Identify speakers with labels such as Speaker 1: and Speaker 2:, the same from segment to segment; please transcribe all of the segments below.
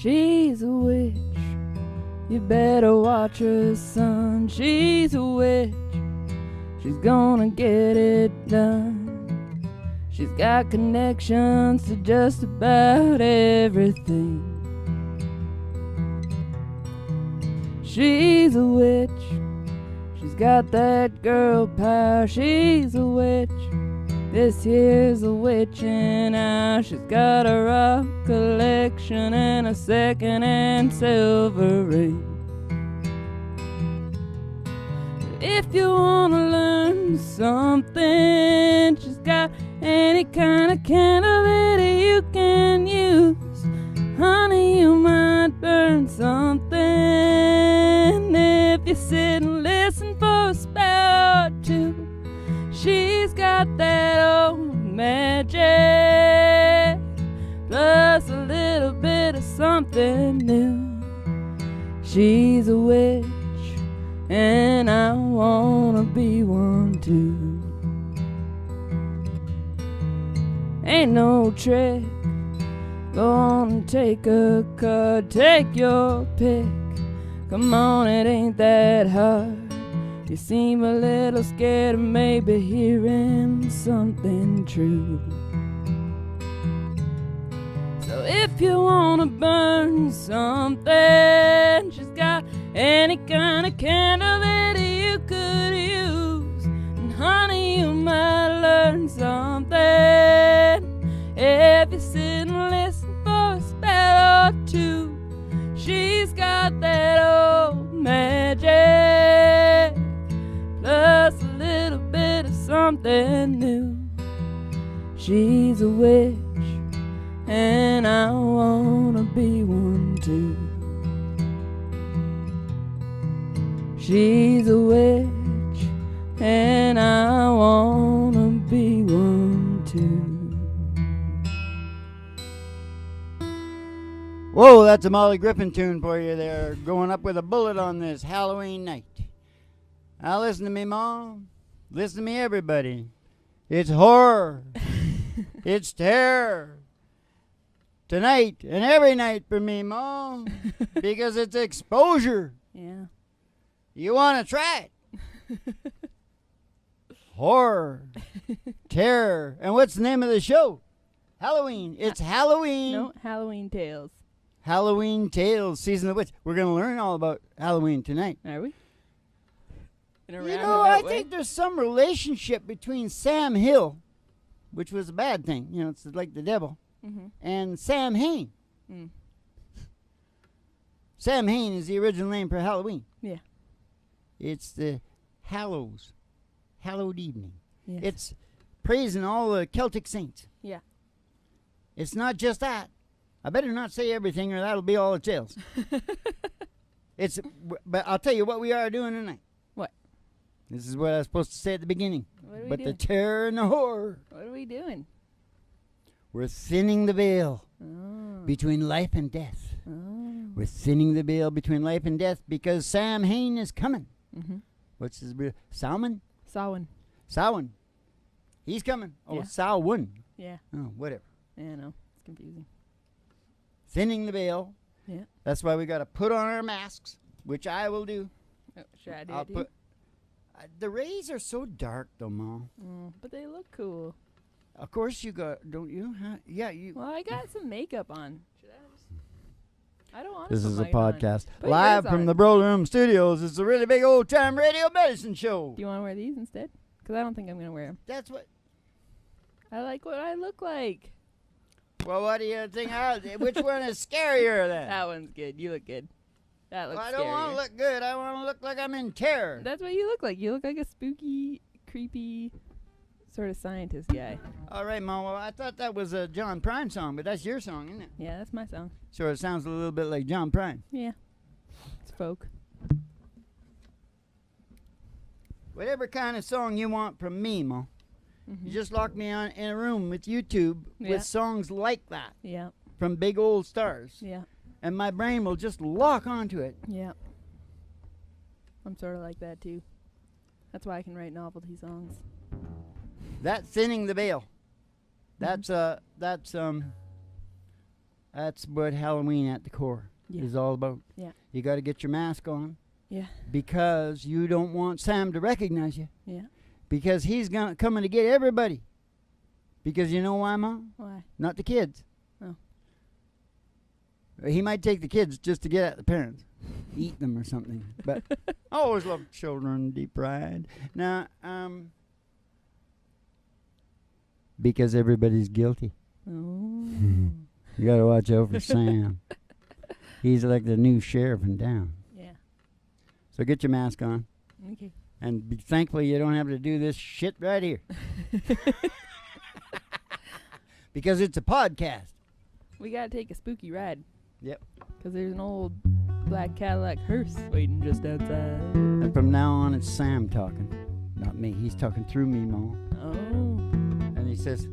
Speaker 1: She's a witch. You better watch her, son. She's a witch. She's gonna get it done. She's got connections to just about everything. She's a witch. She's got that girl power. She's a witch. This here's a witching hour. She's got a rock collection and a second-hand silver ring. If you wanna learn something, she's got any kind of candle that you can use. Honey, you might burn something if you sit and listen for a spell or two. She's got that old magic, plus a little bit of something new. She's a witch, and I wanna be one too. Ain't no trick, go on and take a card, take your pick. Come on, it ain't that hard. You seem a little scared of maybe hearing something true. So if you wanna burn something, she's got any kind of candle that you could use. And honey, you might learn something if you sit and listen for a spell or two. She's got that old magic, plus a little bit of something new. She's a witch, and I wanna be one too. She's a witch, and I wanna be one too.
Speaker 2: Whoa, that's a Molly Griffin tune for you there, going up with a bullet on this Halloween night. Now listen to me, Mom. Listen to me, everybody. It's horror. It's terror. Tonight and every night for me, Mom. Because it's exposure.
Speaker 1: Yeah.
Speaker 2: You want to try it? Horror. Terror. And what's the name of the show? Halloween. It's Halloween.
Speaker 1: No, Halloween Tales.
Speaker 2: Halloween Tales, Season of the Witch. We're going to learn all about Halloween tonight.
Speaker 1: Are we? In a
Speaker 2: You know,
Speaker 1: roundabout
Speaker 2: I
Speaker 1: way?
Speaker 2: think there's some relationship between Sam Hill, which was a bad thing, you know, it's like the devil, and Sam Hain.
Speaker 1: Mm.
Speaker 2: Sam Hain is the original name for Halloween.
Speaker 1: Yeah.
Speaker 2: It's the hallowed evening.
Speaker 1: Yes.
Speaker 2: It's praising all the Celtic saints.
Speaker 1: Yeah.
Speaker 2: It's not just that. I better not say everything or that'll be all it tells. But I'll tell you what we are doing tonight.
Speaker 1: What?
Speaker 2: This is what I was supposed to say at the beginning.
Speaker 1: What are we
Speaker 2: But
Speaker 1: doing?
Speaker 2: the terror and the horror.
Speaker 1: What are we doing?
Speaker 2: We're thinning the veil
Speaker 1: Oh.
Speaker 2: between life and death.
Speaker 1: Oh.
Speaker 2: We're thinning the veil between life and death because Sam Hain is coming.
Speaker 1: Mm-hmm.
Speaker 2: What's his real? Salmon?
Speaker 1: Samhain.
Speaker 2: Samhain. He's coming. Oh,
Speaker 1: Yeah.
Speaker 2: Samhain.
Speaker 1: Yeah.
Speaker 2: Oh, whatever.
Speaker 1: Yeah, I know. It's confusing.
Speaker 2: Thinning the veil.
Speaker 1: Yeah.
Speaker 2: That's why we got to put on our masks, which I will do.
Speaker 1: Oh, should I do
Speaker 2: I'll
Speaker 1: it?
Speaker 2: put. The rays are so dark, though, Mom.
Speaker 1: But they look cool.
Speaker 2: Of course you got, don't you? Huh? Yeah, you.
Speaker 1: Well, I got some makeup on. Should I just? I don't want to.
Speaker 2: This is a
Speaker 1: on.
Speaker 2: podcast
Speaker 1: Put
Speaker 2: live
Speaker 1: yours
Speaker 2: from
Speaker 1: on.
Speaker 2: the Bro Room Studios. It's a really big old time radio medicine show.
Speaker 1: Do you want to wear these instead? Because I don't think I'm going to wear them.
Speaker 2: That's what.
Speaker 1: I like what I look like.
Speaker 2: Well, what do you think? Which one is scarier then?
Speaker 1: That one's good. You look good. That looks
Speaker 2: Well, I don't want
Speaker 1: scarier.
Speaker 2: to look good. I want to look like I'm in terror.
Speaker 1: That's what you look like. You look like a spooky, creepy, sort of scientist guy.
Speaker 2: All right, Mom. Well, I thought that was a John Prine song, but that's your song, isn't it?
Speaker 1: Yeah, that's my song.
Speaker 2: So it sounds a little bit like John Prine.
Speaker 1: Yeah. It's folk.
Speaker 2: Whatever kind of song you want from me, Mom.
Speaker 1: Mm-hmm.
Speaker 2: You just lock me in a room with YouTube
Speaker 1: Yeah.
Speaker 2: with songs like that
Speaker 1: Yeah.
Speaker 2: from big old stars.
Speaker 1: Yeah.
Speaker 2: And my brain will just lock onto it.
Speaker 1: Yeah. I'm sort of like that too. That's why I can write novelty songs.
Speaker 2: That's thinning the veil. That's That's what Halloween at the core is all about.
Speaker 1: Yeah.
Speaker 2: You got to get your mask on.
Speaker 1: Yeah.
Speaker 2: Because you don't want Sam to recognize you.
Speaker 1: Yeah.
Speaker 2: Because he's coming to get everybody. Because you know why, Mom?
Speaker 1: Why?
Speaker 2: Not the kids.
Speaker 1: Oh.
Speaker 2: He might take the kids just to get at the parents. Eat them or something. But I always love children deep fried. Now, because everybody's guilty.
Speaker 1: Oh.
Speaker 2: You got to watch out for Sam. He's like the new sheriff in town.
Speaker 1: Yeah.
Speaker 2: So get your mask on.
Speaker 1: Okay.
Speaker 2: And be thankful you don't have to do this shit right here. Because it's a podcast.
Speaker 1: We got to take a spooky ride.
Speaker 2: Yep.
Speaker 1: Because there's an old black Cadillac hearse waiting just outside.
Speaker 2: And from now on, it's Sam talking. Not me. He's talking through me, Mom.
Speaker 1: Oh.
Speaker 2: And he says,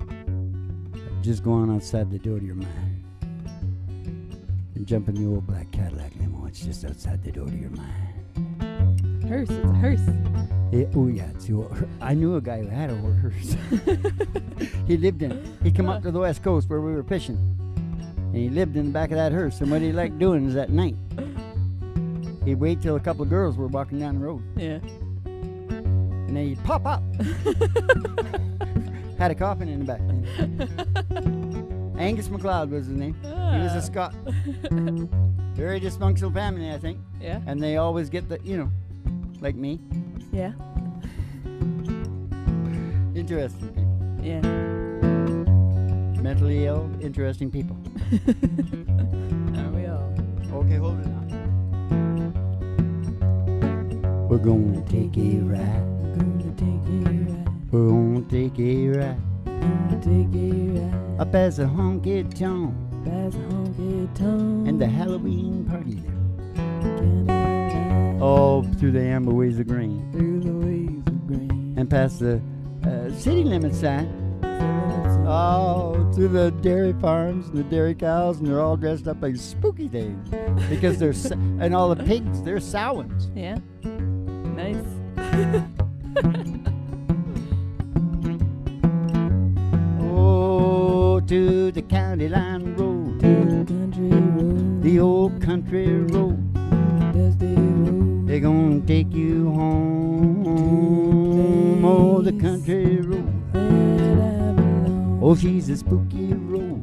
Speaker 2: just go on outside the door to your mind. And jump in the old black Cadillac limo. It's just outside the door to your mind.
Speaker 1: Hearse. It's a hearse.
Speaker 2: It's the old I knew a guy who had a hearse. He lived in it. He'd come up to the West Coast where we were fishing. And he lived in the back of that hearse. And what he liked doing is at night, he'd wait till a couple of girls were walking down the road.
Speaker 1: Yeah.
Speaker 2: And then he'd pop up. Had a coffin in the back. Angus MacLeod was his name. He was a Scot. Very dysfunctional family, I think.
Speaker 1: Yeah.
Speaker 2: And they always get the, like me.
Speaker 1: Yeah.
Speaker 2: Interesting people.
Speaker 1: Yeah.
Speaker 2: Mentally ill, interesting people.
Speaker 1: Are we all?
Speaker 2: Okay, hold it now. We're gonna take a ride. We're gonna take a ride. Up as a honky tonk. And the Halloween party there. Oh, through the amber ways of grain. And past the city limit sign. Oh, through the dairy farms and the dairy cows, and they're all dressed up like spooky things. Because they're, and all the pigs, they're Samhains.
Speaker 1: Yeah. Nice.
Speaker 2: Oh, to the county line road. The old country road. They're gonna take you home. Oh, the country road. Oh, she's a spooky road.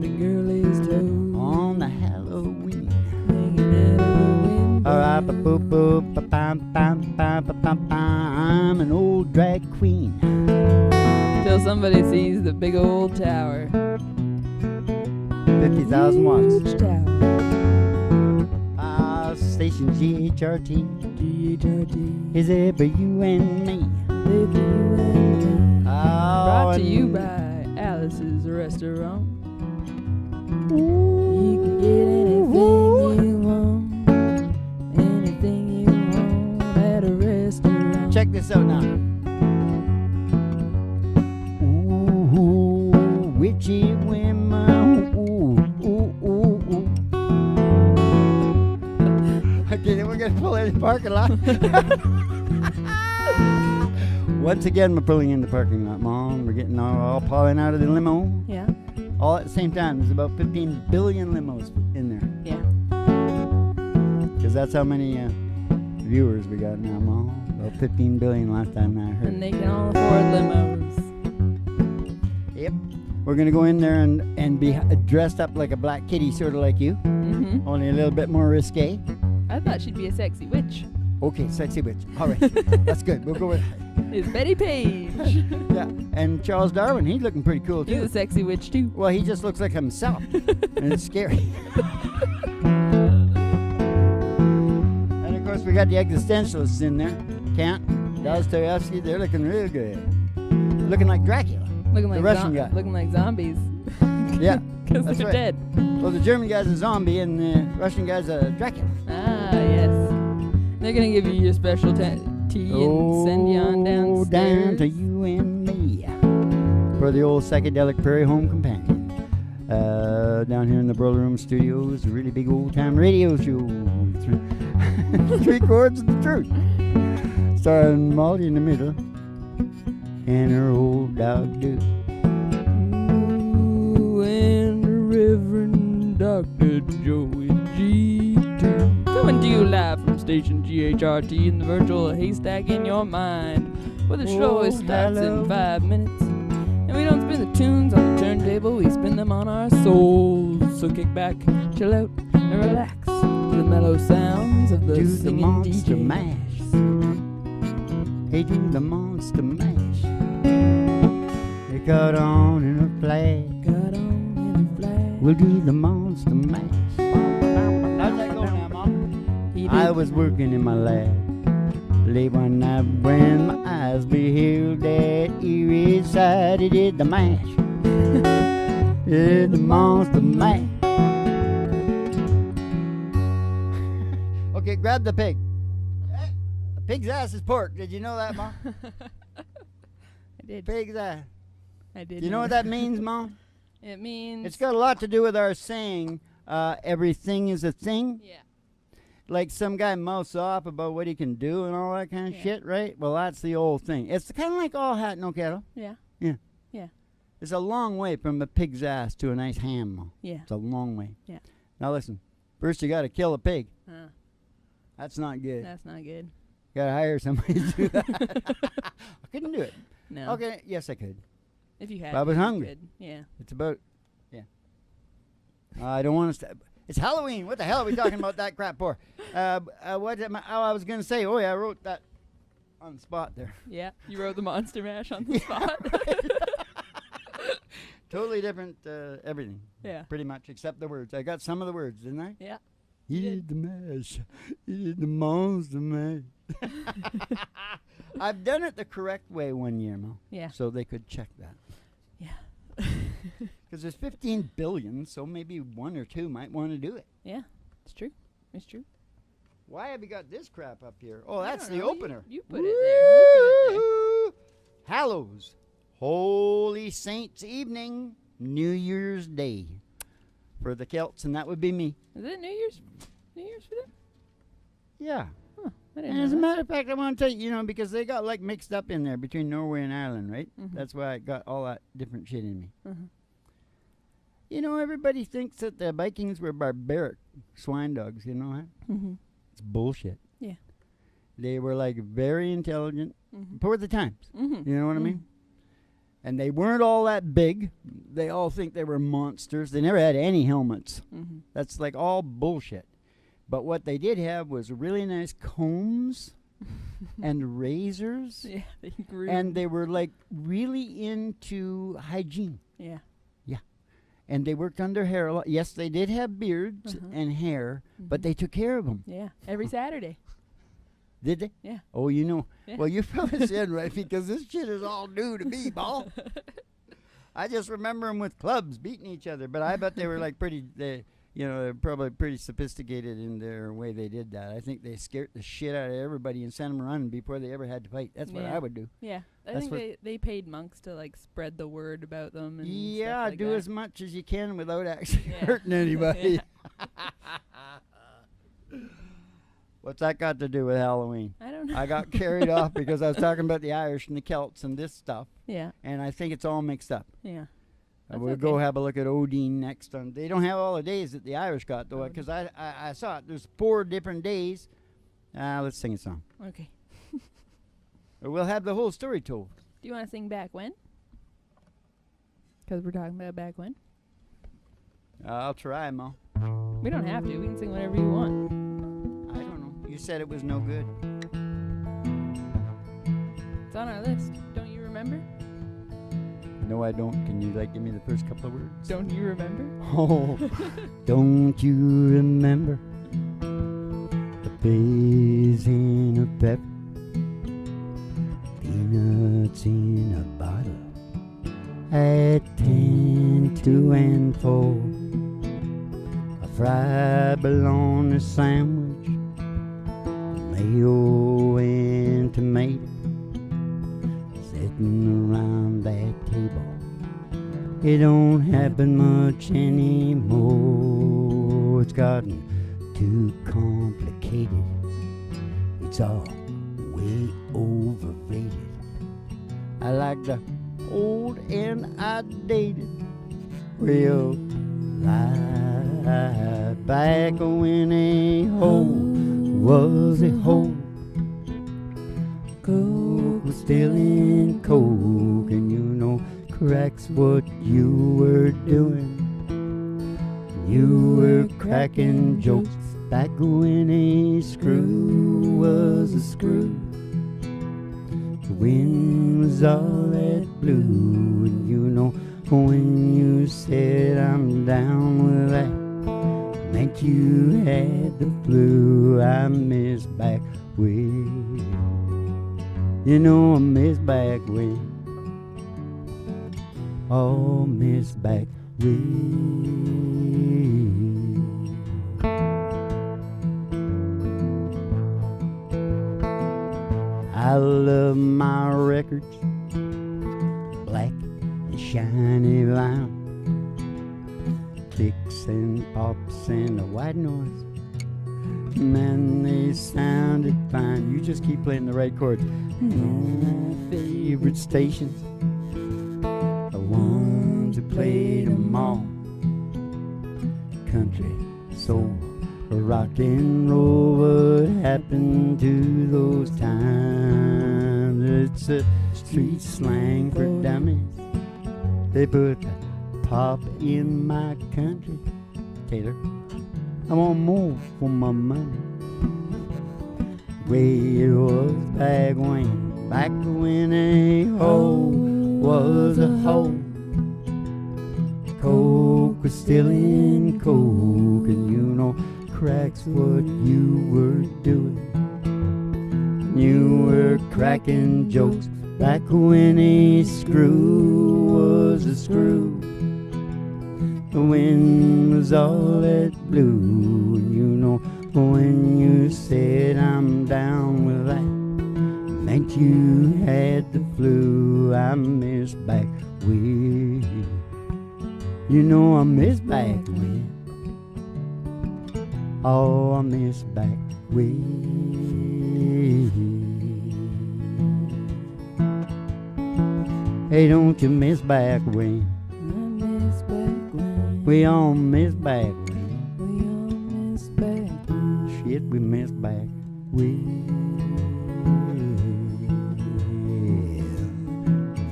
Speaker 1: The girl is told
Speaker 2: on the Halloween. I'm an old drag queen.
Speaker 1: Till somebody sees the big old tower.
Speaker 2: 50,000 watts.
Speaker 1: Huge tower.
Speaker 2: Station GHRT. Is it for you and me?
Speaker 1: Brought to you by Alice's Restaurant. You can get anything you want at a restaurant.
Speaker 2: Check this out now. Ooh, witchy women. Ooh. Okay, then we're gonna pull in the parking lot. Once again, we're pulling in the parking lot, Mom. We're getting all piling out of the limo.
Speaker 1: Yeah.
Speaker 2: All at the same time. There's about 15 billion limos in there.
Speaker 1: Yeah.
Speaker 2: Because that's how many viewers we got now, Mom. About 15 billion last time I heard.
Speaker 1: And they can all afford limos.
Speaker 2: Yep. We're going to go in there and be dressed up like a black kitty, sort of like you.
Speaker 1: Mm-hmm.
Speaker 2: Only a little bit more risque.
Speaker 1: I thought she'd be a sexy witch.
Speaker 2: Okay, sexy witch. All right. That's good. We'll go with
Speaker 1: It's Betty Page.
Speaker 2: Yeah. And Charles Darwin, he's looking pretty cool, too.
Speaker 1: He's a sexy witch, too.
Speaker 2: Well, he just looks like himself. And it's scary. And, of course, we got the existentialists in there. Kant, Dostoevsky, they're looking real good. Looking like Dracula.
Speaker 1: Looking
Speaker 2: the
Speaker 1: like
Speaker 2: Russian guy.
Speaker 1: Looking like zombies.
Speaker 2: Yeah.
Speaker 1: Because
Speaker 2: That's
Speaker 1: they're
Speaker 2: right.
Speaker 1: dead.
Speaker 2: Well, the German guy's a zombie and the Russian guy's a Dracula.
Speaker 1: Ah, yes. They're going to give you your special tea and send you on downstairs.
Speaker 2: Down to you and me. For the old psychedelic prairie home companion. Down here in the Boiler Room Studios, a really big old-time radio show. Three chords of the truth. Starring Molly in the middle. And her old dog, Duke.
Speaker 1: Ooh, and the Reverend Dr. Joey G2. Coming to you live from station GHRT in the virtual haystack in your mind, where the show
Speaker 2: Oh,
Speaker 1: starts
Speaker 2: hello.
Speaker 1: in 5 minutes. And we don't spin the tunes on the turntable, we spin them on our souls. So kick back, chill out, and relax to the mellow sounds of the
Speaker 2: Do the
Speaker 1: singing
Speaker 2: monster
Speaker 1: DJ.
Speaker 2: mash. Hey, do the monster mash. It got on in a flash.
Speaker 1: Got on in a flash.
Speaker 2: We'll do the monster mash. How's that going now, Mom?
Speaker 1: He did.
Speaker 2: I was working in my lab late one night when my eyes beheld that eerie sight. It did the mash. It did the monster mash. Okay, grab the pig. A pig's ass is pork. Did you know that, Mom?
Speaker 1: I did.
Speaker 2: Pig's ass.
Speaker 1: I did.
Speaker 2: Do you know what that means, Mom?
Speaker 1: It means.
Speaker 2: It's got a lot to do with our saying, everything is a thing.
Speaker 1: Yeah.
Speaker 2: Like some guy mouths off about what he can do and all that kind of
Speaker 1: Yeah.
Speaker 2: shit, right? Well, that's the old thing. It's kind of like all hat, no cattle.
Speaker 1: Yeah.
Speaker 2: Yeah.
Speaker 1: Yeah.
Speaker 2: It's a long way from a pig's ass to a nice ham, Mom.
Speaker 1: Yeah.
Speaker 2: It's a long way.
Speaker 1: Yeah.
Speaker 2: Now listen, first you got to kill a pig.
Speaker 1: That's
Speaker 2: That's not good.
Speaker 1: not good.
Speaker 2: Got to hire somebody to do that. I couldn't do it.
Speaker 1: No.
Speaker 2: Okay, yes I could.
Speaker 1: If you had.
Speaker 2: I was
Speaker 1: to, you
Speaker 2: hungry.
Speaker 1: could. Yeah.
Speaker 2: It's about, yeah. I don't want to. It's Halloween. What the hell are we talking about that crap for? What am I was going to say? Oh, yeah, I wrote that on the spot there.
Speaker 1: Yeah. You wrote the monster mash on the spot.
Speaker 2: Totally different everything,
Speaker 1: Yeah.
Speaker 2: pretty much, except the words. I got some of the words, didn't I?
Speaker 1: Yeah.
Speaker 2: He
Speaker 1: You
Speaker 2: did the mash. He did the monster mash. I've done it the correct way one year, Mo.
Speaker 1: Yeah.
Speaker 2: So they could check that.
Speaker 1: Yeah.
Speaker 2: Because there's 15 billion, so maybe one or two might want to do it.
Speaker 1: Yeah. It's true. It's true.
Speaker 2: Why have you got this crap up here? Oh,
Speaker 1: I
Speaker 2: that's
Speaker 1: don't
Speaker 2: the
Speaker 1: know.
Speaker 2: opener.
Speaker 1: You put it there. You put it
Speaker 2: Woo! Hallows, Holy Saints Evening, New Year's Day for the Celts, and that would be me.
Speaker 1: there. Is it New Year's? New Year's for them?
Speaker 2: Yeah.
Speaker 1: Huh. I didn't
Speaker 2: And
Speaker 1: know
Speaker 2: as a
Speaker 1: that.
Speaker 2: matter of fact, I want to tell you, because they got like mixed up in there between Norway and Ireland, right?
Speaker 1: Mhm.
Speaker 2: That's why I got all that different shit in me.
Speaker 1: Mhm.
Speaker 2: Everybody thinks that the Vikings were barbaric swine dogs, you know that?
Speaker 1: Mhm.
Speaker 2: It's bullshit.
Speaker 1: Yeah.
Speaker 2: They were like very intelligent
Speaker 1: Mhm.
Speaker 2: for the times.
Speaker 1: Mhm.
Speaker 2: You know what I mean? And they weren't all that big. They all think they were monsters. They never had any helmets.
Speaker 1: Mhm.
Speaker 2: That's like all bullshit. But what they did have was really nice combs and razors.
Speaker 1: Yeah. They grew.
Speaker 2: And they were like really into hygiene.
Speaker 1: Yeah.
Speaker 2: And they worked on their hair a lot. Yes, they did have beards
Speaker 1: Uh-huh.
Speaker 2: and hair, but
Speaker 1: Mhm.
Speaker 2: they took care of them.
Speaker 1: Yeah. Every Saturday.
Speaker 2: Did they?
Speaker 1: Yeah.
Speaker 2: Oh,
Speaker 1: Yeah.
Speaker 2: Well, you probably said right, because this shit is all new to me, ball. I just remember them with clubs beating each other, but I bet they were like they're probably pretty sophisticated in their way they did that. I think they scared the shit out of everybody and sent them running before they ever had to fight. That's what
Speaker 1: Yeah.
Speaker 2: I would do.
Speaker 1: Yeah. I
Speaker 2: That's
Speaker 1: think
Speaker 2: what-
Speaker 1: they paid monks to like spread the word about them and
Speaker 2: Yeah,
Speaker 1: stuff like
Speaker 2: do
Speaker 1: that.
Speaker 2: as much as you can without actually
Speaker 1: Yeah.
Speaker 2: hurting anybody. What's that got to do with Halloween?
Speaker 1: I don't know.
Speaker 2: I got carried off because I was talking about the Irish and the Celts and this stuff,
Speaker 1: Yeah.
Speaker 2: and I think it's all mixed up.
Speaker 1: Yeah. That's
Speaker 2: We'll go
Speaker 1: okay.
Speaker 2: have a look at Odin next. They don't have all the days that the Irish got, though, because I saw it. There's 4 different days. Let's sing a song.
Speaker 1: Okay.
Speaker 2: Or we'll have the whole story told.
Speaker 1: Do you want to sing back when? Because we're talking about back when.
Speaker 2: I'll try, Mo.
Speaker 1: We don't have to. We can sing whatever you want.
Speaker 2: I don't know. You said it was no good.
Speaker 1: It's on our list. Don't you remember?
Speaker 2: No, I don't. Can you, give me the first couple of words?
Speaker 1: Don't you remember?
Speaker 2: Oh, don't you remember the peas in a pepper, peanuts in a bottle, at 10, 2, and 4, a fried bologna sandwich, mayo and tomato, sitting around that table. It don't happen much anymore. It's gotten too complicated. It's all way overrated. I like the old and outdated real life. back when a hoe was a hoe. Coke was still in Coke, and you know cracks what you were doing. You were cracking jokes back when a screw was a screw. The wind was all that blue, and you know when you said I'm down with that, meant you had the flu. I miss back when, you know I miss back when, oh miss back when. I love my records, black and shiny vinyl, kicks and pops and the white noise. Man, they sounded fine. You just keep playing the right chords. My favorite stations, the ones who played them all. Country, soul, rock and roll. What happened to those times? It's a street slang for dummies. They put pop in my country. Taylor, I want more for my money. Way it was back when a hoe was a hoe. Coke was still in Coke, and you know cracks what you were doing. You were cracking jokes back when a screw was a screw. The wind was all that blue, and you know when you said I'm down with that, meant you had the flu. I miss back when, you know I miss back when, oh I miss back when. Hey, don't you miss back when?
Speaker 1: I miss back when.
Speaker 2: We all miss back when.
Speaker 1: We all miss back when.
Speaker 2: Shit, we miss back when.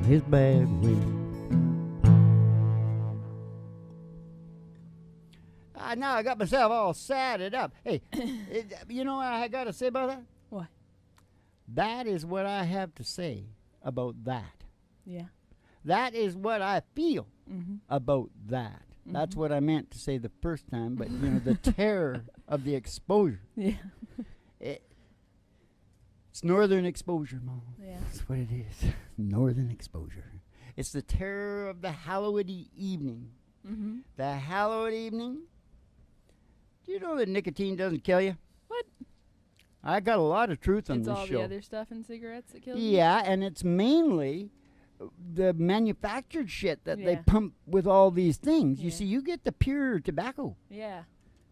Speaker 2: Miss back when. Now I got myself all sadded up. Hey, you know what I got to say about that?
Speaker 1: What?
Speaker 2: That is what I have to say about that.
Speaker 1: Yeah.
Speaker 2: That is what I feel
Speaker 1: Mm-hmm.
Speaker 2: about that.
Speaker 1: Mm-hmm.
Speaker 2: That's what I meant to say the first time, but you know, the terror of the exposure.
Speaker 1: Yeah.
Speaker 2: It's northern exposure, Mom.
Speaker 1: Yeah.
Speaker 2: That's what it is. Northern exposure. It's the terror of the hallowed evening.
Speaker 1: Mm-hmm.
Speaker 2: The hallowed evening. Do you know that nicotine doesn't kill you?
Speaker 1: What?
Speaker 2: I got a lot of truth on
Speaker 1: It's
Speaker 2: this
Speaker 1: all
Speaker 2: show.
Speaker 1: the other stuff in cigarettes that kills you?
Speaker 2: Yeah, and it's mainly the manufactured shit that they
Speaker 1: Yeah.
Speaker 2: pump with all these things. You
Speaker 1: Yeah.
Speaker 2: see, you get the pure tobacco.
Speaker 1: Yeah.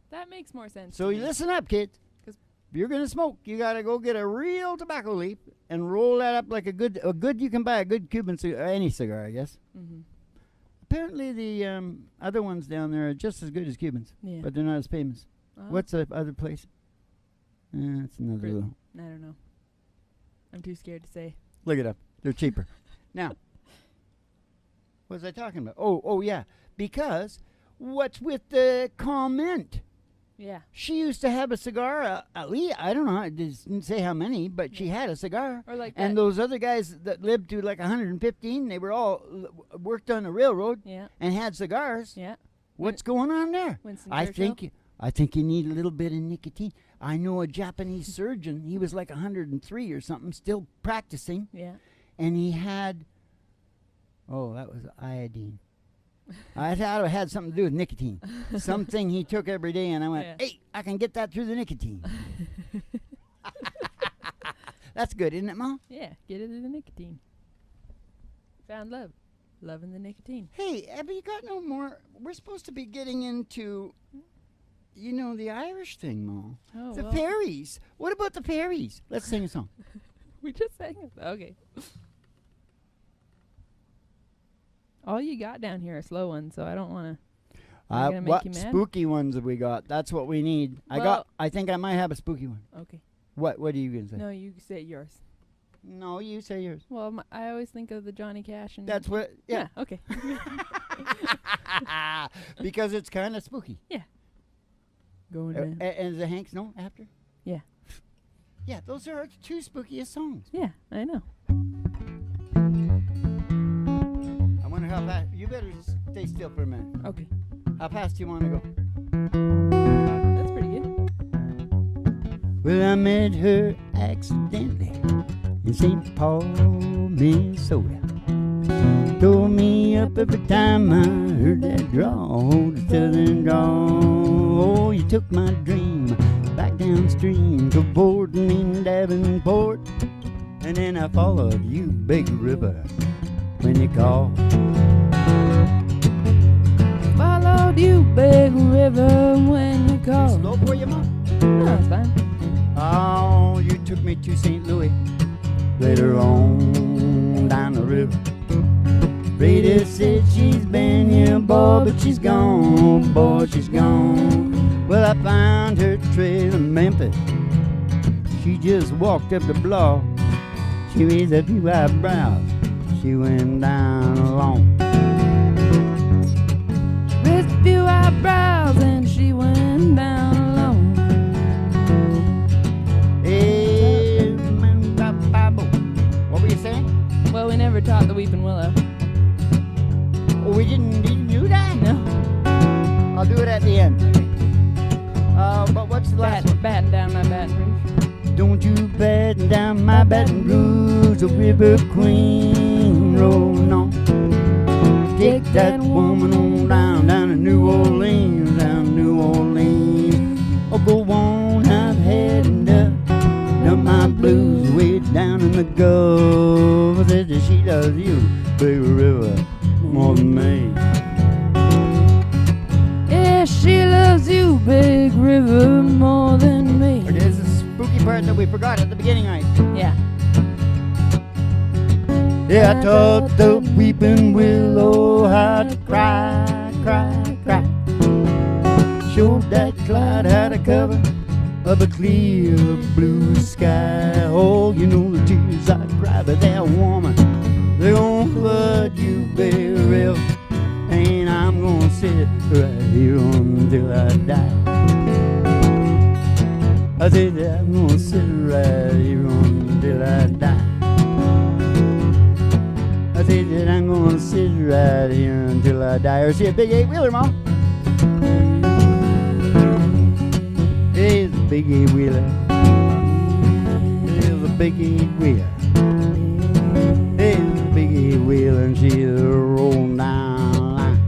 Speaker 1: That makes more sense.
Speaker 2: So
Speaker 1: to
Speaker 2: you
Speaker 1: me.
Speaker 2: listen up, kids.
Speaker 1: 'Cause-
Speaker 2: If you're gonna smoke, you gotta go get a real tobacco leaf and roll that up like a good. You can buy a good Cuban cigar, any cigar, I guess.
Speaker 1: Mhm.
Speaker 2: Apparently, the other ones down there are just as good as Cubans,
Speaker 1: Yeah.
Speaker 2: but they're not as famous.
Speaker 1: Oh,
Speaker 2: What's the other place? It's another
Speaker 1: Brit-
Speaker 2: little.
Speaker 1: I don't know. I'm too scared to say.
Speaker 2: Look it up. They're cheaper. Now, what was I talking about? Oh, yeah. Because what's with the comment?
Speaker 1: Yeah.
Speaker 2: She used to have a cigar. At least, I don't know. It didn't say how many, but she had a cigar.
Speaker 1: Or like
Speaker 2: And
Speaker 1: that.
Speaker 2: those other guys that lived to like 115, they were all worked on the railroad
Speaker 1: Yeah.
Speaker 2: and had cigars.
Speaker 1: Yeah.
Speaker 2: What's going on there?
Speaker 1: Winston
Speaker 2: I
Speaker 1: Churchill.
Speaker 2: think you need a little bit of nicotine. I know a Japanese surgeon. He was like 103 or something, still practicing,
Speaker 1: Yeah.
Speaker 2: and he had. Oh, that was iodine. I thought it had something to do with nicotine. Something he took every day, and I went,
Speaker 1: Yeah.
Speaker 2: "Hey, I can get that through the nicotine." That's good, isn't it, Mom?
Speaker 1: Yeah. Get it in the nicotine. Found love. Loving the nicotine.
Speaker 2: Hey, have you got no more? We're supposed to be getting into, you know, the Irish thing, Mom.
Speaker 1: Oh,
Speaker 2: The
Speaker 1: well.
Speaker 2: fairies. What about the fairies? Let's sing a song.
Speaker 1: We just sang it. Okay. All you got down here are slow ones, so I don't want to. gonna make
Speaker 2: What
Speaker 1: you mad?
Speaker 2: spooky ones have we got? That's what we need. I think I might have a spooky one.
Speaker 1: Okay.
Speaker 2: What are you gonna say?
Speaker 1: No, you say yours.
Speaker 2: No, you say yours.
Speaker 1: Well, I always think of the Johnny Cash and.
Speaker 2: That's what. Yeah.
Speaker 1: Okay.
Speaker 2: Because it's kind of spooky.
Speaker 1: Going down.
Speaker 2: And is the Hank Snow after?
Speaker 1: Yeah.
Speaker 2: Yeah, those are our two spookiest songs.
Speaker 1: Yeah, I know.
Speaker 2: I wonder how fast. You better stay still for a minute.
Speaker 1: Okay.
Speaker 2: How fast do you want to go?
Speaker 1: That's pretty good.
Speaker 2: Well, I met her accidentally in St. Paul, Minnesota. Tore me up every time I heard that drawl, the southern drawl. Oh, you took my dream back downstream to Borden in Davenport, and then I followed you, big river, when you called.
Speaker 1: Followed you, big river, when you called.
Speaker 2: Slow for you, Mom?
Speaker 1: No, it's fine.
Speaker 2: Oh, you took me to St. Louis later on down the river. Rita said she's been here, boy, but she's gone, boy, she's gone. Well, I found her trail in Memphis. She just walked up the block. She raised a few eyebrows. She went down alone.
Speaker 1: Raised a few eyebrows and she went down alone.
Speaker 2: Hey, what were you saying?
Speaker 1: Well, we never taught the Weeping Willow.
Speaker 2: Oh, we didn't do that?
Speaker 1: No.
Speaker 2: I'll do it at the end. But what's the last one?
Speaker 1: Batten down my Baton Rouge.
Speaker 2: Don't you batten down my Baton Rouge, the River Queen, rolling on. Take that woman on down to New Orleans, down to New Orleans. Oh, go on, I've had enough. Dump my blues way down in the Gulf. Said that she loves you, big river, more than me.
Speaker 1: Yeah, she loves you, big river, more than me.
Speaker 2: There's a spooky part that we forgot at the beginning, right?
Speaker 1: Yeah.
Speaker 2: Yeah, I taught the weeping willow how to cry, cry, cry. Showed that cloud how to cover of a clear blue sky. Oh, you know the tears I cry for that woman, they're gonna flood you, baby, real. And I'm gonna sit right here until I die. I said that I'm gonna sit right here until I die. I said that I'm gonna sit right here until I die. Or see a big 8-wheeler, Mom. Here's a big 8-wheeler. Here's a big 8-wheeler. Here's a big 8-wheeler, and she's rolling down the line.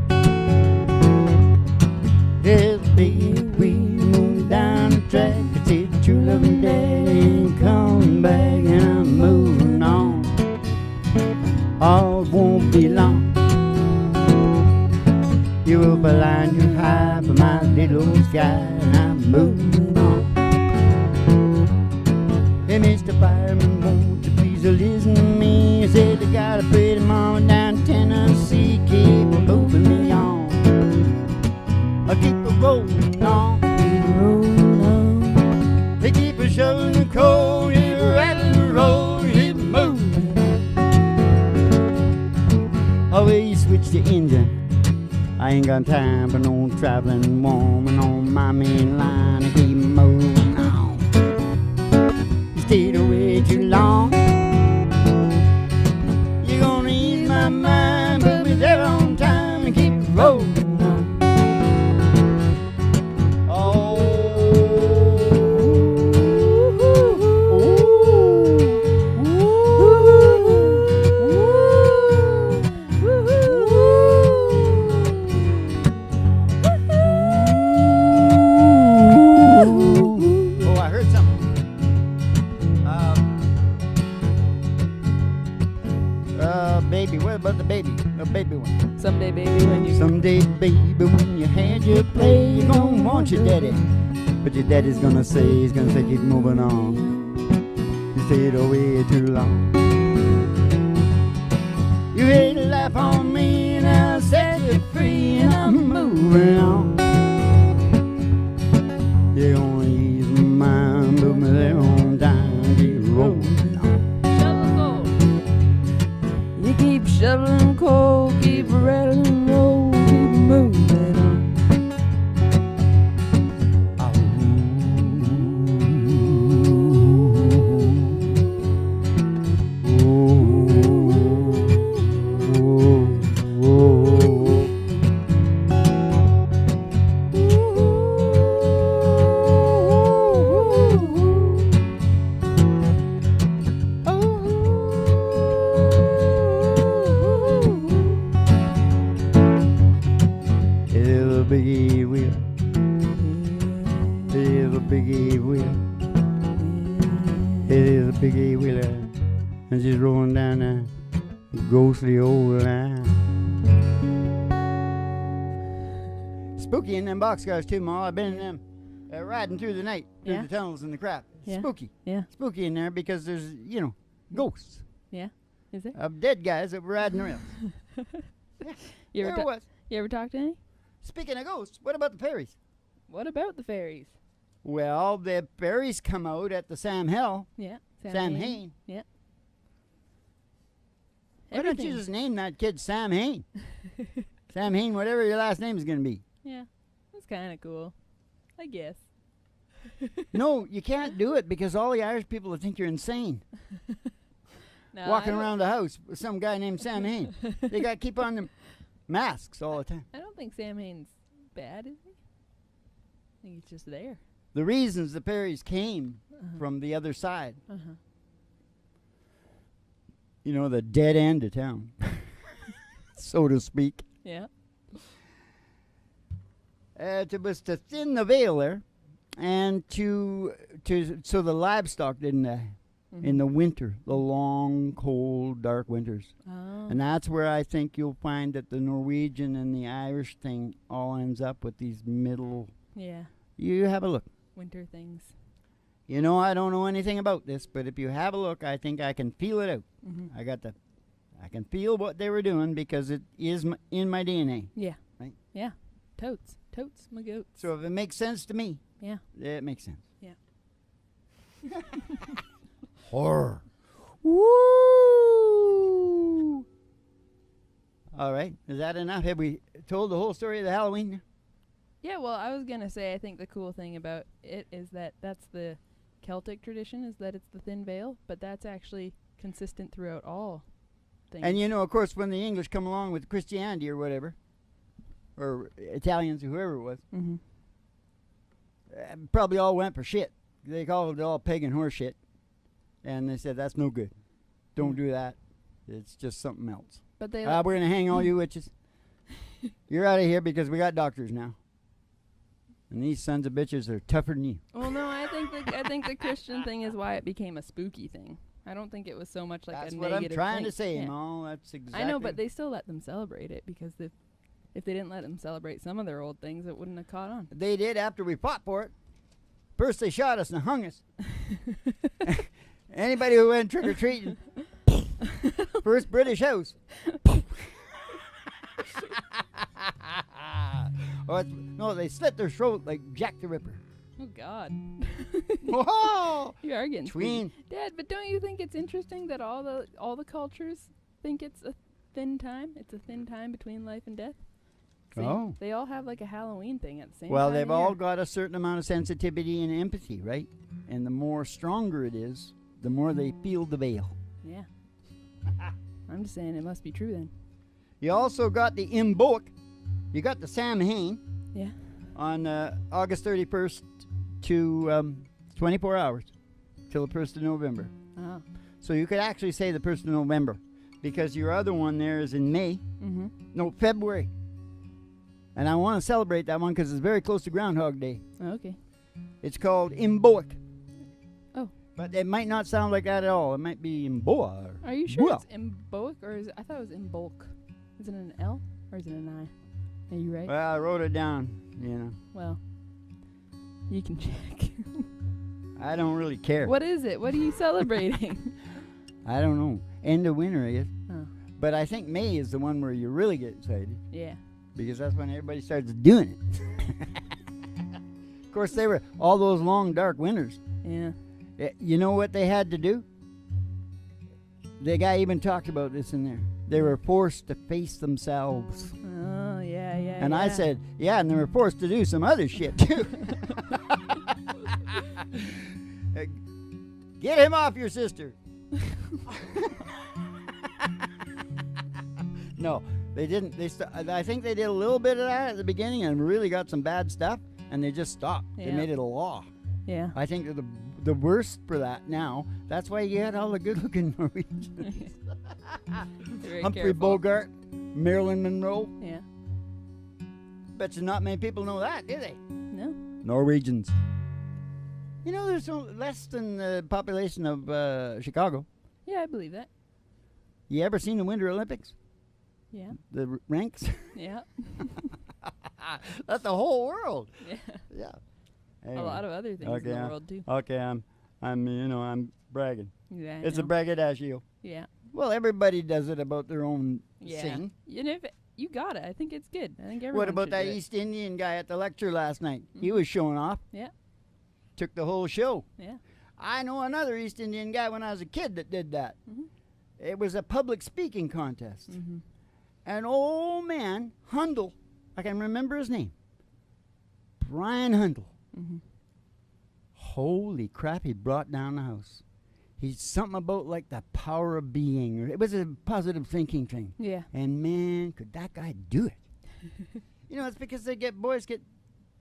Speaker 2: Here's a big 8-wheeler moving down the track. I said true loving daddy ain't coming back, and I'm moving on. All won't be long. You will line too high for my little sky, and I'm moving on. Hey, Mr. Fireman, won't you please listen to me? I said I got a pretty mama down Tennessee. Keep moving me on. I keep rolling on. Keep rolling on. They keep shoveling the coal, you're rattling the road, keep moving. Oh, well, you switch the engine. I ain't got time for no traveling woman on my main line. I keep moving on. You stayed away too long. You're gonna ease my mind, but be there on time and keep rolling on. Oh. Baby, what about the baby? The baby one.
Speaker 1: Someday, baby, when you.
Speaker 2: Someday, baby, when you had your play, you're gonna want your daddy. But your daddy's gonna say, he's gonna say, keep moving on. You stayed away too long. You had a laugh on me, and I'll set you free, and I'm moving on.
Speaker 1: shoveling coal, keep rattling roll, keep moving on.
Speaker 2: Biggie wheel, it is a biggie wheel, it is a biggie wheel, and she's rolling down that ghostly old line. Spooky in them boxcars too, Ma. I've been in them riding through the night, through
Speaker 1: Yeah.
Speaker 2: the tunnels and the crap.
Speaker 1: Yeah.
Speaker 2: Spooky.
Speaker 1: Yeah.
Speaker 2: Spooky in there because there's, ghosts
Speaker 1: Yeah. Is it?
Speaker 2: of dead guys that were riding around.
Speaker 1: You
Speaker 2: There
Speaker 1: ever,
Speaker 2: it was.
Speaker 1: you ever talk to any?
Speaker 2: Speaking of ghosts, what about the fairies?
Speaker 1: What about the fairies?
Speaker 2: Well, the fairies come out at the Sam Hill.
Speaker 1: Yeah.
Speaker 2: Sam Hain.
Speaker 1: Yeah.
Speaker 2: Why don't you just name that kid Sam Hain? Sam Hain, whatever your last name is going to be.
Speaker 1: Yeah. That's kind of cool. I guess.
Speaker 2: No, you can't do it because all the Irish people will think you're insane.
Speaker 1: No,
Speaker 2: Walking around the house with some guy named Sam Hain. They got to keep on them masks all the time.
Speaker 1: I don't think Sam Hain's bad, is he? I think he's just there.
Speaker 2: The reasons the fairies came from the other side. The dead end of town, so to speak.
Speaker 1: Yeah.
Speaker 2: It was to thin the veil there, and so the livestock didn't die in the winter, the long, cold, dark winters.
Speaker 1: Oh.
Speaker 2: And that's where I think you'll find that the Norwegian and the Irish thing all ends up with these middle.
Speaker 1: Yeah.
Speaker 2: You have a look.
Speaker 1: Winter things.
Speaker 2: I don't know anything about this, but if you have a look, I think I can feel it out. I can feel what they were doing because it is in my DNA.
Speaker 1: Yeah.
Speaker 2: Right?
Speaker 1: Yeah. Totes, my goats.
Speaker 2: So if it makes sense to me,
Speaker 1: Yeah.
Speaker 2: it makes sense.
Speaker 1: Yeah.
Speaker 2: Horror. Woo! All right. Is that enough? Have we told the whole story of the Halloween?
Speaker 1: Yeah, well, I was going to say, I think the cool thing about it is that that's the Celtic tradition, is that it's the thin veil, but that's actually consistent throughout all things.
Speaker 2: And of course, when the English come along with Christianity or whatever, or Italians or whoever it was, probably all went for shit. They called it all pagan horse shit. And they said, that's no good. Don't do that. It's just something else.
Speaker 1: But they
Speaker 2: we're going to hang all you witches. You're out of here because we got doctors now. And these sons of bitches are tougher than you.
Speaker 1: Well, no, I think the Christian thing is why it became a spooky thing. I don't think it was so much like
Speaker 2: That's
Speaker 1: a
Speaker 2: what
Speaker 1: negative
Speaker 2: I'm trying
Speaker 1: thing.
Speaker 2: to say,
Speaker 1: Yeah.
Speaker 2: Mo. That's exactly.
Speaker 1: I know, but they still let them celebrate it because if they didn't let them celebrate some of their old things, it wouldn't have caught on.
Speaker 2: They did after we fought for it. First they shot us and hung us. Anybody who went trick-or-treating. First British house. No, they slit their throat like Jack the Ripper.
Speaker 1: Oh, God.
Speaker 2: Whoa!
Speaker 1: You are getting
Speaker 2: Tween.
Speaker 1: spooky. Dad, but don't you think it's interesting that all the cultures think it's a thin time? It's a thin time between life and death?
Speaker 2: Oh.
Speaker 1: They all have like a Halloween thing at the same time.
Speaker 2: Well, they've
Speaker 1: of
Speaker 2: all
Speaker 1: year.
Speaker 2: got a certain amount of sensitivity and empathy, right? And the more stronger it is, the more they feel the veil.
Speaker 1: Yeah. I'm just saying it must be true then.
Speaker 2: You also got the Imbolc. You got the Sam Hain.
Speaker 1: Yeah.
Speaker 2: On August 31st to 24 hours till the 1st of November.
Speaker 1: Oh.
Speaker 2: So you could actually say the 1st of November because your other one there is in May.
Speaker 1: Mm-hmm.
Speaker 2: No, February. And I want to celebrate that one because it's very close to Groundhog Day.
Speaker 1: Okay.
Speaker 2: It's called Imbolc.
Speaker 1: Oh.
Speaker 2: But it might not sound like that at all. It might be Imboa.
Speaker 1: Are you sure it's Imbolc or is it, I thought it was Imbolc. Is it an L or is it an I? Are you right?
Speaker 2: Well, I wrote it down,
Speaker 1: Well, you can check.
Speaker 2: I don't really care.
Speaker 1: What is it? What are you celebrating?
Speaker 2: I don't know. End of winter, I guess.
Speaker 1: Oh.
Speaker 2: But I think May is the one where you really get excited.
Speaker 1: Yeah.
Speaker 2: Because that's when everybody starts doing it. Of course, they were all those long, dark winters.
Speaker 1: Yeah.
Speaker 2: You know what they had to do? the guy even talked about this in there. They were forced to face themselves.
Speaker 1: Oh, yeah.
Speaker 2: And I said, yeah, and they were forced to do some other shit, too. Get him off your sister. No, they didn't. I think they did a little bit of that at the beginning and really got some bad stuff, and they just stopped.
Speaker 1: Yeah.
Speaker 2: They made it a law.
Speaker 1: Yeah.
Speaker 2: I think they're the worst for that now. That's why you had all the good-looking Norwegians. Humphrey
Speaker 1: careful.
Speaker 2: Bogart, Marilyn Monroe.
Speaker 1: Yeah.
Speaker 2: Bet you not many people know that, do they?
Speaker 1: No.
Speaker 2: Norwegians. You know, there's less than the population of Chicago.
Speaker 1: Yeah, I believe that.
Speaker 2: You ever seen the Winter Olympics?
Speaker 1: Yeah.
Speaker 2: The ranks?
Speaker 1: Yeah.
Speaker 2: That's the whole world.
Speaker 1: Yeah.
Speaker 2: Yeah.
Speaker 1: A lot of other things in the world too.
Speaker 2: Okay, I'm bragging.
Speaker 1: Yeah.
Speaker 2: It's a braggadocio.
Speaker 1: Yeah.
Speaker 2: Well, everybody does it about their own thing.
Speaker 1: You know, you got it. I think it's good. I think everyone.
Speaker 2: What about
Speaker 1: should
Speaker 2: that
Speaker 1: do it.
Speaker 2: East Indian guy at the lecture last night? He was showing off.
Speaker 1: Yeah.
Speaker 2: Took the whole show.
Speaker 1: Yeah.
Speaker 2: I know another East Indian guy when I was a kid that did that.
Speaker 1: Mm-hmm.
Speaker 2: It was a public speaking contest.
Speaker 1: Mm-hmm.
Speaker 2: An old man, Hundle, I can remember his name. Brian Hundle.
Speaker 1: Mm-hmm.
Speaker 2: Holy crap, he brought down the house. He's something about like the power of being. It was a positive thinking thing.
Speaker 1: Yeah.
Speaker 2: And man, could that guy do it. You know, it's because boys get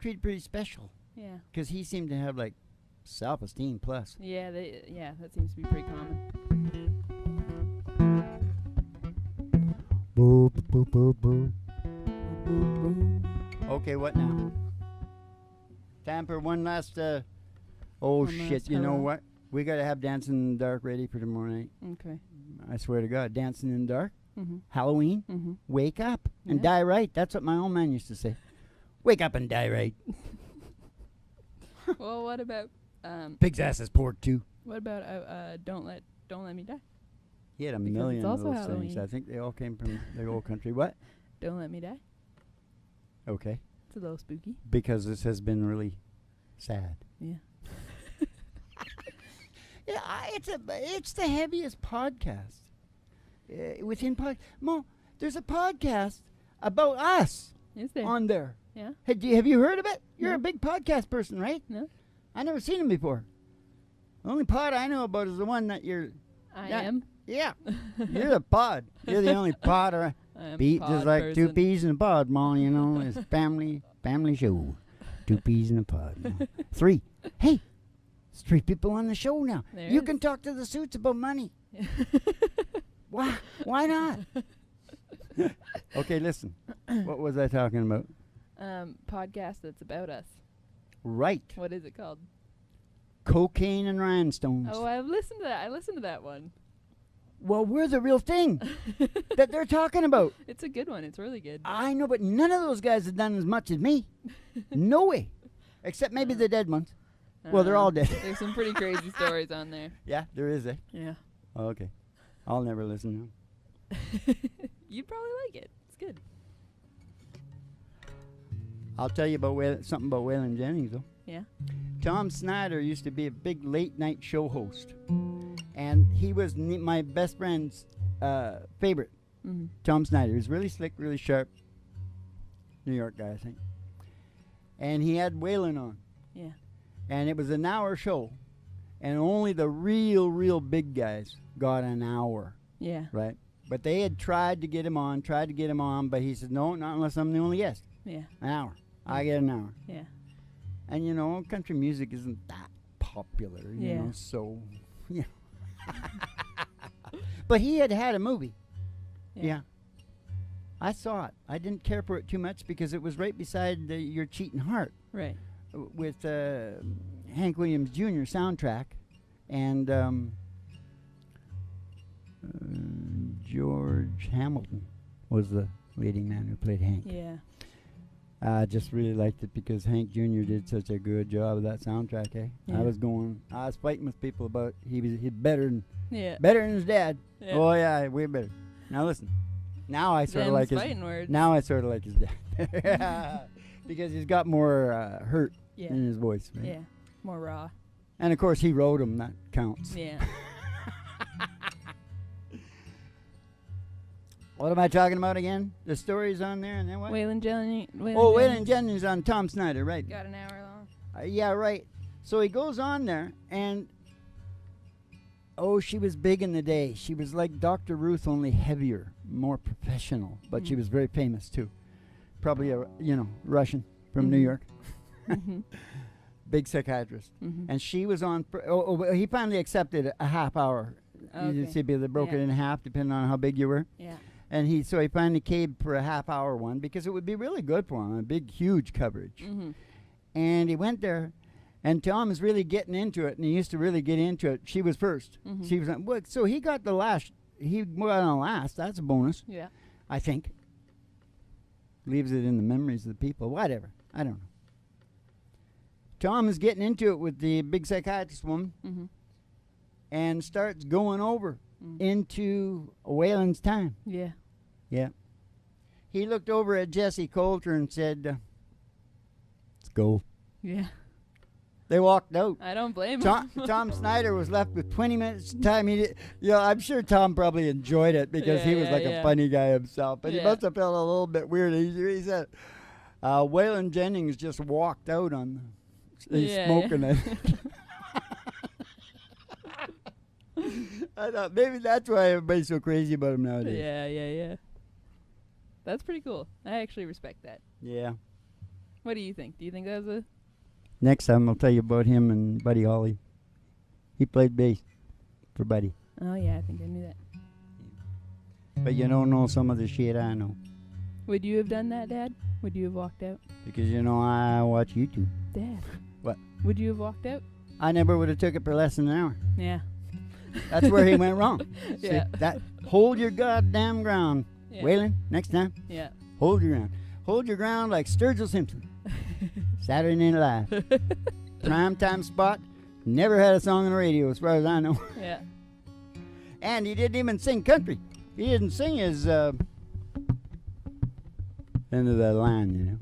Speaker 2: treated pretty special.
Speaker 1: Yeah.
Speaker 2: Because he seemed to have like self-esteem plus.
Speaker 1: Yeah. That seems to be pretty common.
Speaker 2: Boop, boop, boop, boop. Okay, what now? Time for one last, oh
Speaker 1: One
Speaker 2: shit,
Speaker 1: last
Speaker 2: you know
Speaker 1: hurrah.
Speaker 2: what? We gotta have Dancing in the Dark ready for tomorrow night.
Speaker 1: Okay.
Speaker 2: I swear to God, Dancing in the Dark,
Speaker 1: Mm-hmm.
Speaker 2: Halloween,
Speaker 1: Mm-hmm.
Speaker 2: wake up and
Speaker 1: Yeah.
Speaker 2: die right. That's what my old man used to say. Wake up and die right.
Speaker 1: Well, what about
Speaker 2: Pig's ass is pork too.
Speaker 1: Don't let me die?
Speaker 2: He had a
Speaker 1: Because
Speaker 2: million
Speaker 1: it's
Speaker 2: of
Speaker 1: also
Speaker 2: those things.
Speaker 1: Halloween.
Speaker 2: I think they all came from the old country. What?
Speaker 1: Don't let me die.
Speaker 2: Okay.
Speaker 1: It's a little spooky.
Speaker 2: Because this has been really sad.
Speaker 1: Yeah.
Speaker 2: Yeah, it's the heaviest podcast within Mo, there's a podcast about us
Speaker 1: Is there?
Speaker 2: on there.
Speaker 1: Yeah.
Speaker 2: Have you heard of it? You're
Speaker 1: No.
Speaker 2: a big podcast person, right?
Speaker 1: No.
Speaker 2: I never seen him before. The only pod I know about is the one that you're.
Speaker 1: I
Speaker 2: Yeah.
Speaker 1: am.
Speaker 2: Yeah, you're the pod. You're the only pod around.
Speaker 1: I am
Speaker 2: Beat
Speaker 1: pod
Speaker 2: just like two
Speaker 1: person.
Speaker 2: peas in a pod, Ma. You know, it's family show. 2 peas in a pod. Ma. 3. Hey, there's 3 people on the show now.
Speaker 1: There
Speaker 2: You
Speaker 1: is.
Speaker 2: can talk to the suits about money. Why? Why not? Okay, listen. What was I talking about?
Speaker 1: Podcast that's about us.
Speaker 2: Right.
Speaker 1: What is it called?
Speaker 2: Cocaine and rhinestones.
Speaker 1: Oh, I've listened to that. I listened to that one.
Speaker 2: Well, we're the real thing that they're talking about.
Speaker 1: It's a good one. It's really good.
Speaker 2: I know, but none of those guys have done as much as me. No way. Except maybe the dead ones. Well, they're all dead.
Speaker 1: There's some pretty crazy stories on there.
Speaker 2: Yeah, there is, eh?
Speaker 1: Yeah.
Speaker 2: Oh, okay. I'll never listen to them.
Speaker 1: You'd probably like it. It's good.
Speaker 2: I'll tell you about something about Waylon Jennings, though.
Speaker 1: Yeah.
Speaker 2: Tom Schneider used to be a big late-night show host. And he was my best friend's favorite.
Speaker 1: Mm-hmm.
Speaker 2: Tom Schneider. He was really slick, really sharp. New York guy, I think. And he had Waylon on.
Speaker 1: Yeah.
Speaker 2: And it was an hour show. And only the real big guys got an hour,
Speaker 1: Yeah.
Speaker 2: right? But they had tried to get him on, but he said, no, not unless I'm the only guest.
Speaker 1: Yeah.
Speaker 2: An hour. I get an hour.
Speaker 1: Yeah.
Speaker 2: And, you know, country music isn't that popular, you
Speaker 1: Yeah.
Speaker 2: know, so, yeah. But he had a movie. Yeah. I saw it. I didn't care for it too much because it was right beside Your Cheating Heart
Speaker 1: Right.
Speaker 2: with Hank Williams Jr. soundtrack and George Hamilton was the leading man who played Hank.
Speaker 1: Yeah.
Speaker 2: I just really liked it because Hank Jr. did such a good job of that soundtrack, eh?
Speaker 1: Yeah.
Speaker 2: I was fighting with people about he's better than his dad.
Speaker 1: Yeah.
Speaker 2: Oh yeah, way better. Now listen. Now I sort of like his
Speaker 1: fighting words.
Speaker 2: Now I sort of like his dad. Because he's got more hurt
Speaker 1: Yeah.
Speaker 2: in his voice, right?
Speaker 1: Yeah. More raw.
Speaker 2: And of course he wrote him, that counts.
Speaker 1: Yeah.
Speaker 2: What am I talking about again? The story's on there, and then what?
Speaker 1: Waylon Jennings.
Speaker 2: Waylon Jennings on Tom Schneider, right?
Speaker 1: Got an hour long.
Speaker 2: Yeah, right. So he goes on there, and she was big in the day. She was like Dr. Ruth, only heavier, more professional, but she was very famous too. Probably a Russian from New York. Big psychiatrist. And she was on. He finally accepted a half hour. You see, they broke it in half, depending on how big you were.
Speaker 1: Yeah.
Speaker 2: And he finally caved for a half hour one because it would be really good for him, a big, huge coverage. And he went there, and Tom is really getting into it, and he used to really get into it. She was first. She was on, so he got the last. He got on last. That's a bonus.
Speaker 1: Yeah.
Speaker 2: I think. Leaves it in the memories of the people. Whatever. I don't know. Tom is getting into it with the big psychiatrist woman and starts going over into Waylon's time.
Speaker 1: Yeah.
Speaker 2: Yeah. He looked over at Jesse Coulter and said, let's go.
Speaker 1: Yeah.
Speaker 2: They walked out.
Speaker 1: I don't blame him.
Speaker 2: Tom Schneider was left with 20 minutes time. I'm sure Tom probably enjoyed it because he was like a funny guy himself. But he must have felt a little bit weird. He said, Waylon Jennings just walked out on smoking it. I thought maybe that's why everybody's so crazy about him nowadays.
Speaker 1: Yeah. That's pretty cool. I actually respect that.
Speaker 2: Yeah.
Speaker 1: What do you think? Do you think that was a...
Speaker 2: Next time I'll tell you about him and Buddy Holly. He played bass for Buddy.
Speaker 1: Oh, yeah, I think I knew that.
Speaker 2: But you don't know some of the shit I know.
Speaker 1: Would you have done that, Dad? Would you have walked out?
Speaker 2: Because, I watch YouTube.
Speaker 1: Dad.
Speaker 2: What?
Speaker 1: Would you have walked out?
Speaker 2: I never would have took it for less than an hour.
Speaker 1: Yeah.
Speaker 2: That's where he went wrong.
Speaker 1: Yeah.
Speaker 2: See, hold your goddamn ground.
Speaker 1: Yeah.
Speaker 2: Waylon, next time.
Speaker 1: Yeah.
Speaker 2: Hold your ground. Hold your ground like Sturgill Simpson. Saturday Night Live. Prime time spot. Never had a song on the radio as far as I know.
Speaker 1: Yeah.
Speaker 2: And he didn't even sing country. He didn't sing his end of the line,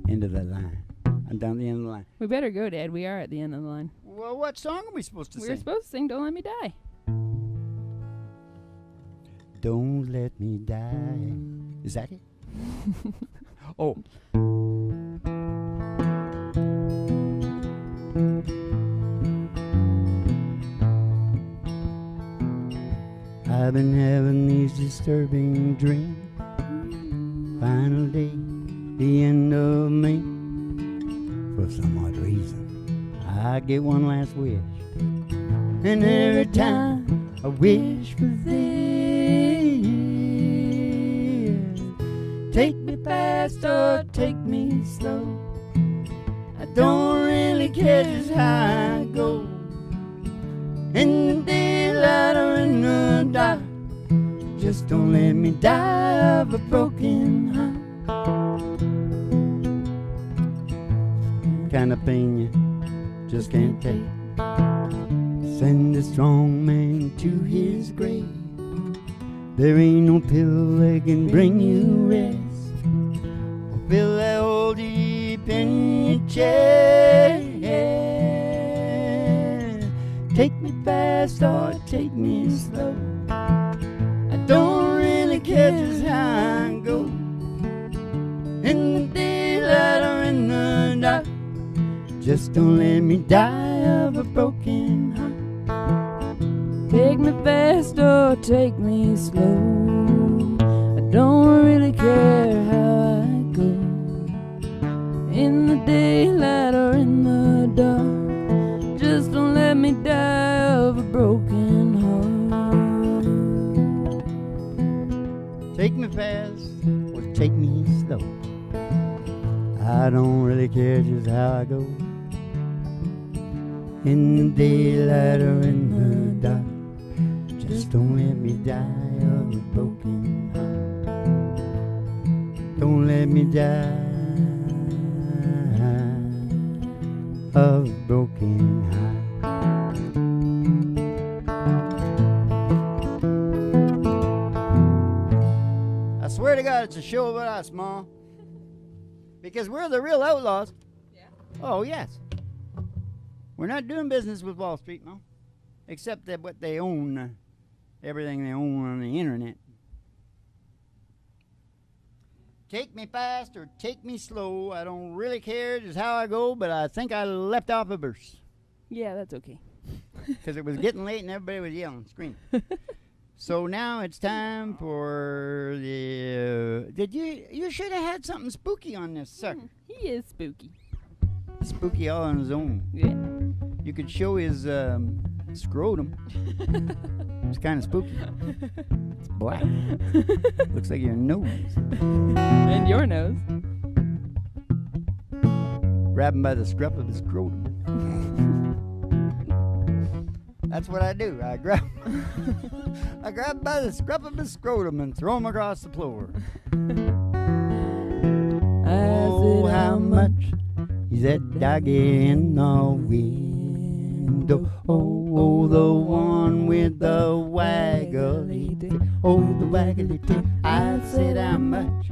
Speaker 2: End of the line. I'm down the end of the line.
Speaker 1: We better go, Dad. We are at the end of the line.
Speaker 2: Well, what song are we supposed to sing?
Speaker 1: We're supposed to sing Don't Let Me Die.
Speaker 2: Don't let me die. Is that it? Oh. I've been having these disturbing dreams. Final day, the end of May. For some odd reason, I get one last wish. And every time I wish for this, take me fast or take me slow. I don't really care just how I go. In the daylight or in the dark, just don't let me die of a broken heart. Kind of pain you just can't take. Send a strong man to his grave. There ain't no pillow that can bring you rest, or fill that hole deep in your chest. Take me fast or take me slow. I don't really care just how I go. In the daylight or in the dark, just don't let me die of a broken heart. Take me fast or take me slow. I don't really care how I go. In the daylight or in the dark, just don't let me die of a broken heart. Take me fast or take me slow. I don't really care just how I go. In the daylight or in the dark, just don't let me die of a broken heart. Don't let me die of a broken heart. I swear to God, it's a show about us, Ma. Because we're the real outlaws.
Speaker 1: Yeah.
Speaker 2: Oh, yes. We're not doing business with Wall Street, no. Except that what they own, everything they own on the internet. take me fast or take me slow. I don't really care just how I go, but I think I left off a verse.
Speaker 1: Yeah, that's okay.
Speaker 2: Because it was getting late and everybody was yelling, screaming. So now it's time for the... You should have had something spooky on this sucker.
Speaker 1: He is spooky.
Speaker 2: Spooky all on his own.
Speaker 1: Yeah.
Speaker 2: You could show his scrotum. It's kind of spooky. It's black. Looks like your nose.
Speaker 1: And your nose.
Speaker 2: Grab him by the scruff of his scrotum. That's what I do. I grab him by the scruff of his scrotum and throw him across the floor. Oh, how much is that doggy in the window? Oh, the one with the waggly tail. Oh, the waggly tail. I said, how much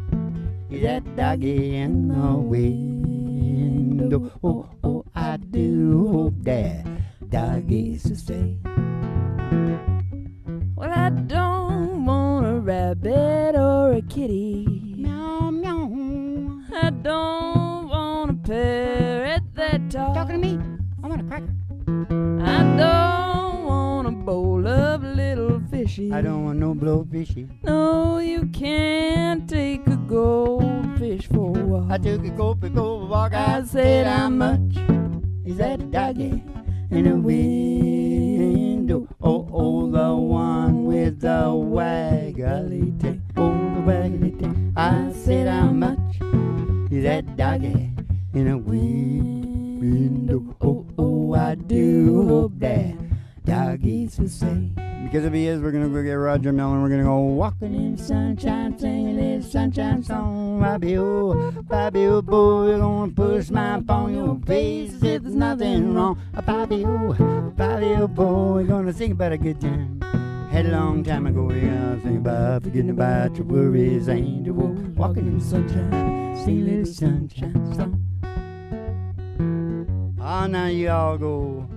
Speaker 2: is that doggy in the window? Oh, I do hope that doggies to stay.
Speaker 1: Well, I don't want a rabbit or a kitty.
Speaker 2: Meow, meow.
Speaker 1: I don't want a parrot that talks.
Speaker 2: Talking to me? I want a cracker.
Speaker 1: I don't want a bowl of little fishies.
Speaker 2: I don't want no blowfishy.
Speaker 1: No, you can't take a goldfish for a walk.
Speaker 2: I took a goldfish for a walk.
Speaker 1: I said, how much
Speaker 2: is that doggy in the window? Oh, the one with the waggly tail. Oh, the waggly tail. I said, how much is that doggy in the window? Oh, I do hope that doggies will say. Because if he is, we're going to go get Roger Mellon. We're going to go walking in the sunshine, singing this sunshine song. Bobby, oh, boy, you're going to push my phone. Your face as if there's nothing wrong. Bobby, oh, boy, we're going to sing about a good time. Had a long time ago, we're going to sing about forgetting about your worries. Ain't you walking in the sunshine, sing a little sunshine song. Ah, now you all go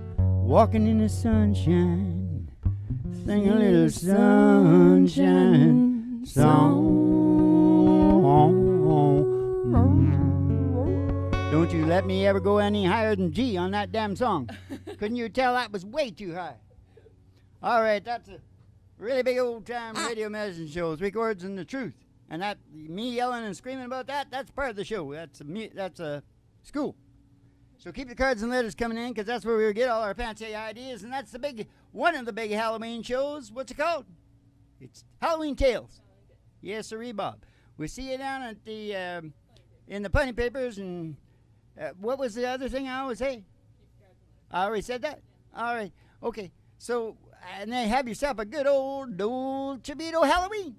Speaker 2: walking in the sunshine. Sing a little sunshine song. Don't you let me ever go any higher than G on that damn song. Couldn't you tell that was way too high? All right, that's a really big old time radio medicine show. 3 chords and the truth. And that me yelling and screaming about that's part of the show. That's a school. So keep the cards and letters coming in, because that's where we get all our fancy ideas. And that's one of the big Halloween shows. What's it called? It's Halloween Tales. Yes, sirree, Bob. We see you down at the in the punny papers. And what was the other thing I always say? I already said that? All right. Okay. So, and then have yourself a good old Chibito Halloween.